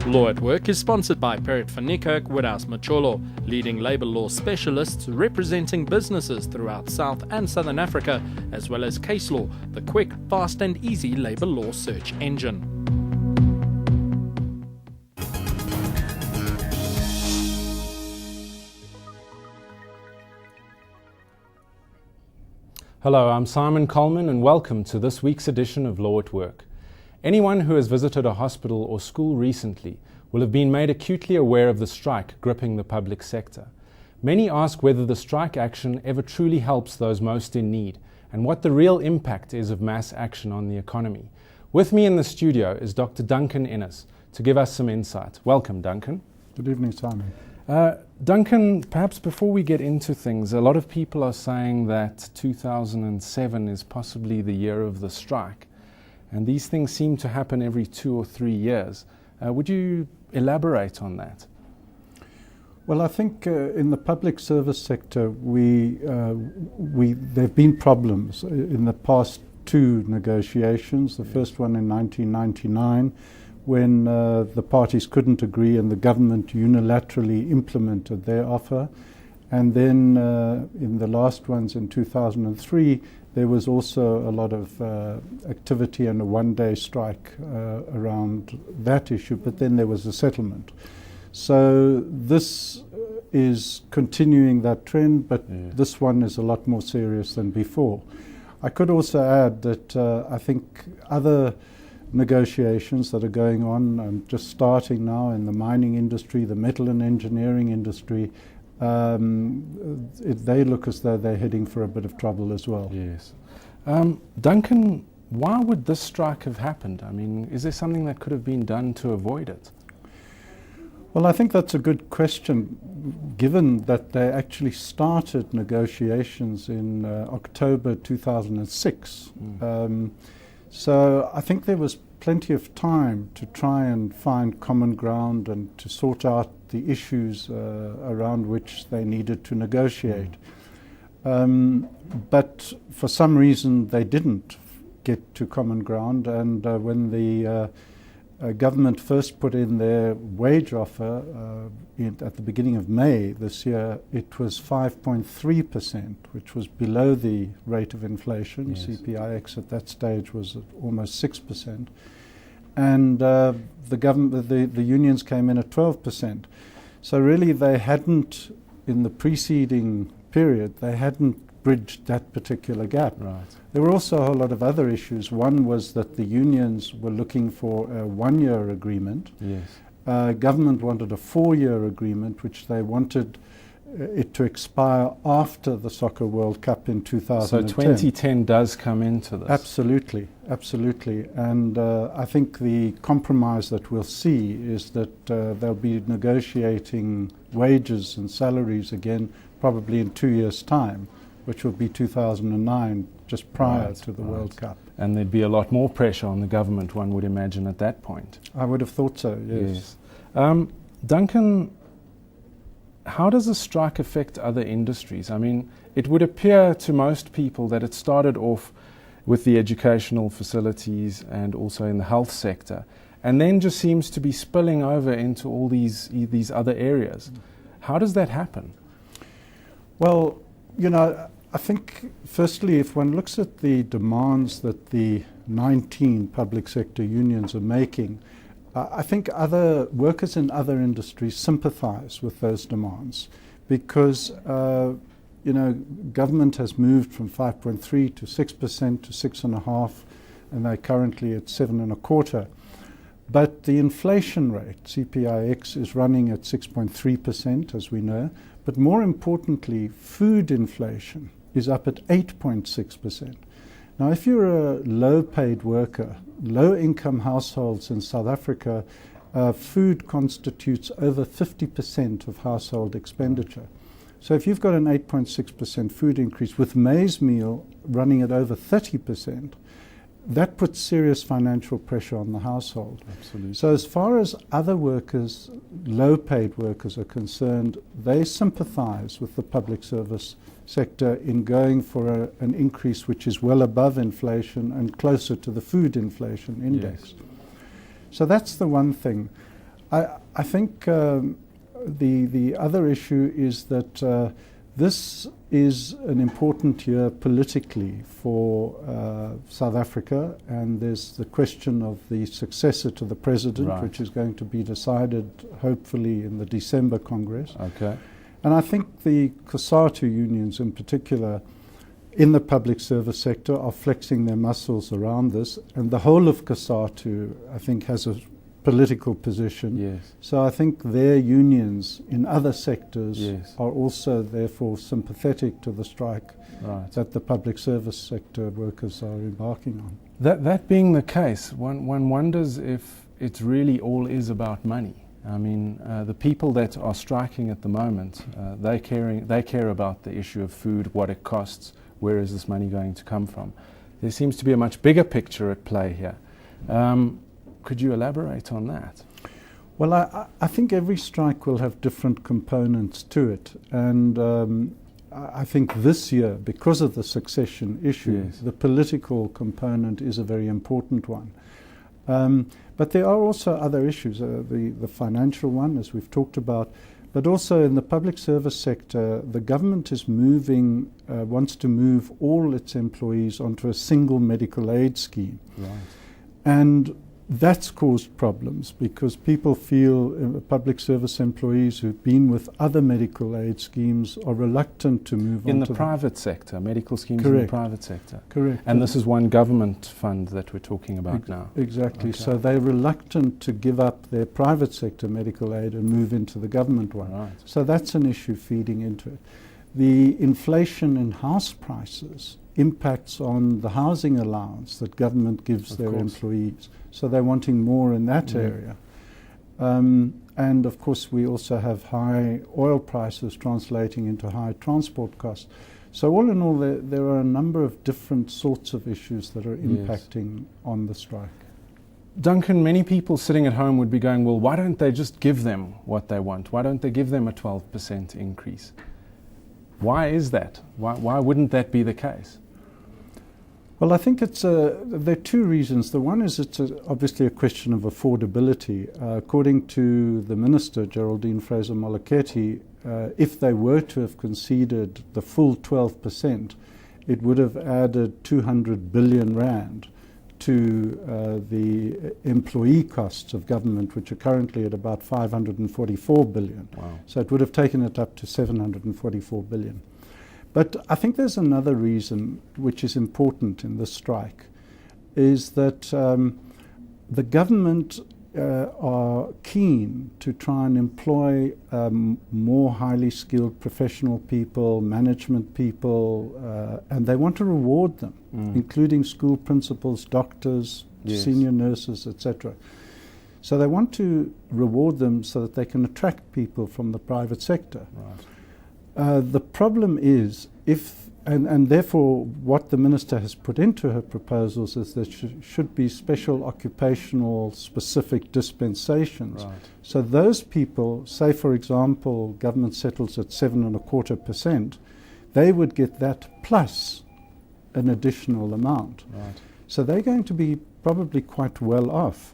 Law at Work is sponsored by Perrett van Niekerk Woodhouse Macholo, leading labour law specialists representing businesses throughout South and Southern Africa, as well as Case Law, the quick, fast and easy labour law search engine. Hello, I'm Simon Colman and welcome to this week's edition of Law at Work. Anyone who has visited a hospital or school recently will have been made acutely aware of the strike gripping the public sector. Many ask whether the strike action ever truly helps those most in need and what the real impact is of mass action on the economy. With me in the studio is Dr. Duncan Innes to give us some insight. Welcome, Duncan. Good evening, Simon. Duncan, perhaps before we get into things, a lot of people are saying that 2007 is possibly the year of the strike. And these things seem to happen every 2 or 3 years. Would you elaborate on that? Well, I think in the public service sector, there have been problems in the past 2 negotiations. The first one in 1999, when the parties couldn't agree and the government unilaterally implemented their offer. And then in the last ones in 2003, there was also a lot of activity and a one-day strike around that issue, but then there was a settlement. So this is continuing that trend, but this one is a lot more serious than before. I could also add that I think other negotiations that are going on and just starting now in the mining industry, the metal and engineering industry, they look as though they're heading for a bit of trouble as well. Yes. Duncan, why would this strike have happened? I mean, is there something that could have been done to avoid it? Well, I think that's a good question, given that they actually started negotiations in October 2006. So I think there was plenty of time to try and find common ground and to sort out the issues around which they needed to negotiate. But for some reason they didn't get to common ground, and when the government first put in their wage offer at the beginning of May this year, it was 5.3%, which was below the rate of inflation. Yes. CPIX at that stage was at almost 6%. And the unions came in at 12%. So really they hadn't, in the preceding period, they hadn't bridged that particular gap. Right. There were also a whole lot of other issues. One was that the unions were looking for a 1-year agreement. Yes. Government wanted a 4-year agreement, which they wanted it to expire after the Soccer World Cup in 2010. So 2010 does come into this? Absolutely, absolutely. And I think the compromise that we'll see is that they'll be negotiating wages and salaries again probably in 2 years' time, which will be 2009, just prior to the World Cup. And there'd be a lot more pressure on the government, one would imagine, at that point. I would have thought so, yes. Duncan, how does the strike affect other industries? I mean, it would appear to most people that it started off with the educational facilities and also in the health sector, and then just seems to be spilling over into all these other areas. How does that happen? Well, you know, I think firstly, if one looks at the demands that the 19 public sector unions are making, I think other workers in other industries sympathize with those demands because, you know, government has moved from 5.3 to 6% to 6.5%, and they're currently at 7.25%. But the inflation rate, CPIX, is running at 6.3%, as we know. But more importantly, food inflation is up at 8.6%. Now, if you're a low-paid worker, low-income households in South Africa, food constitutes over 50% of household expenditure. So if you've got an 8.6% food increase with maize meal running at over 30%, that puts serious financial pressure on the household. Absolutely. So as far as other workers, low-paid workers are concerned, they sympathize with the public service sector in going for an increase which is well above inflation and closer to the food inflation index. Yes. So that's the one thing. I think the other issue is that this is an important year politically for South Africa, and there's the question of the successor to the president, right, which is going to be decided hopefully in the December Congress. Okay. And I think the COSATU unions in particular in the public service sector are flexing their muscles around this, and the whole of COSATU, I think, has a political position. Yes. So I think their unions in other sectors, yes, are also therefore sympathetic to the strike, right, that the public service sector workers are embarking on. That being the case, one wonders if it really all is about money. I mean, the people that are striking at the moment, they care about the issue of food, what it costs, where is this money going to come from. There seems to be a much bigger picture at play here. Could you elaborate on that? Well, I think every strike will have different components to it, and I think this year, because of the succession issue, yes, the political component is a very important one. But there are also other issues, the financial one, as we've talked about, but also in the public service sector, the government is wants to move all its employees onto a single medical aid scheme. Right. And that's caused problems because people feel public service employees who've been with other medical aid schemes are reluctant to move in on to the private sector, medical schemes. Correct. In the private sector. Correct. And this is one government fund that we're talking about now. Exactly. Okay. So they're reluctant to give up their private sector medical aid and move into the government one. Right. So that's an issue feeding into it. The inflation in house prices impacts on the housing allowance that government gives Of their course. employees. So they're wanting more in that area. And of course we also have high oil prices translating into high transport costs. So all in all, there are a number of different sorts of issues that are impacting on the strike. Duncan, many people sitting at home would be going, well, why don't they just give them what they want? Why don't they give them a 12% increase? Why is that? Why wouldn't that be the case? Well, I think there are two reasons. The one is it's obviously a question of affordability. According to the Minister, Geraldine Fraser-Moleketi, if they were to have conceded the full 12%, it would have added 200 billion rand to the employee costs of government, which are currently at about 544 billion. Wow. So it would have taken it up to 744 billion. But I think there's another reason which is important in the strike, is that the government are keen to try and employ more highly skilled professional people, management people, and they want to reward them, including school principals, doctors, senior nurses, etc. So they want to reward them so that they can attract people from the private sector. Right. The problem is and therefore what the Minister has put into her proposals is there should be special occupational specific dispensations. Right. So those people, say for example, government settles at 7.25%, they would get that plus an additional amount. Right. So they're going to be probably quite well off.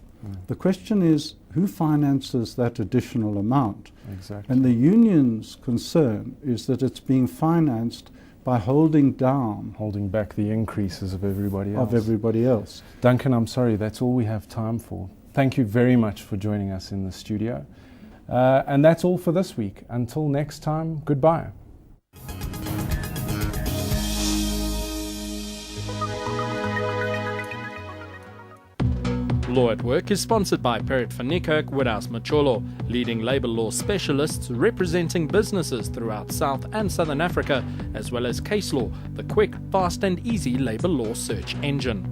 The question is, who finances that additional amount? Exactly. And the union's concern is that it's being financed by holding back the increases of everybody else. Duncan, I'm sorry, that's all we have time for. Thank you very much for joining us in the studio. And that's all for this week. Until next time, goodbye. Law at Work is sponsored by Perrett van Niekerk Woodhouse Macholo, leading labour law specialists representing businesses throughout South and Southern Africa, as well as Case Law, the quick, fast and easy labour law search engine.